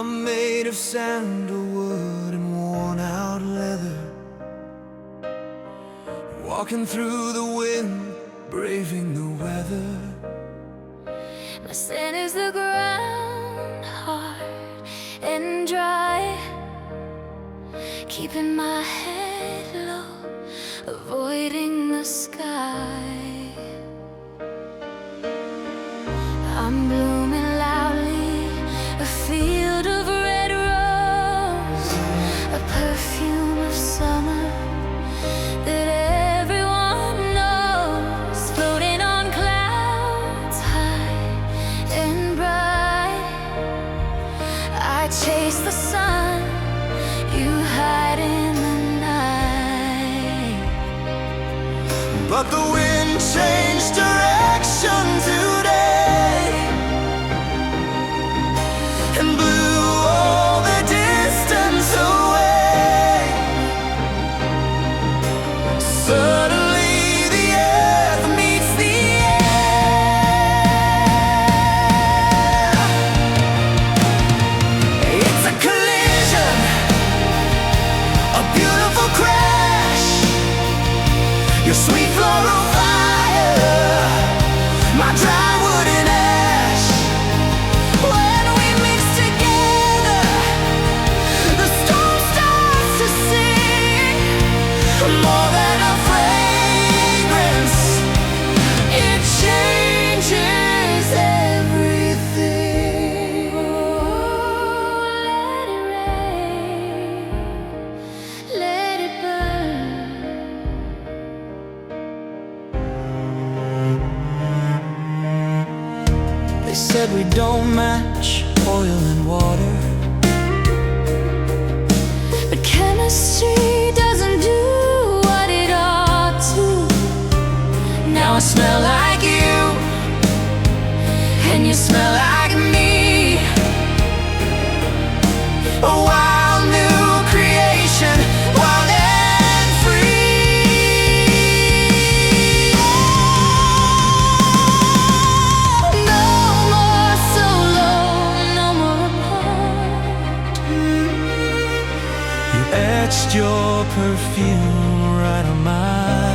I'm made of sandalwood and worn out leather, walking through the wind, braving the weather. My sin is the ground, hard and dry, keeping my head low, avoiding the sky. I'm blooming loudly, a field of red rose, a perfume of summer that everyone knows, floating on clouds high and bright. I chase the sun, you hide in the night. But the wind changed direction today and blew all the distance away. Suddenly the earth meets the air. It's a collision, a beautiful crash. Your sweet floral fire, my dry wood and ash. When we mix together, the storm starts to sing. More than a fragrance, it changes everything. Oh, let it rain, let it burn. They said we don't match, oil and water, But chemistry doesn't do what it ought to. Now I smell like you, and you smell like me. a wild new creation, wild and free. No more solo, no more apart. You etched your perfume right on my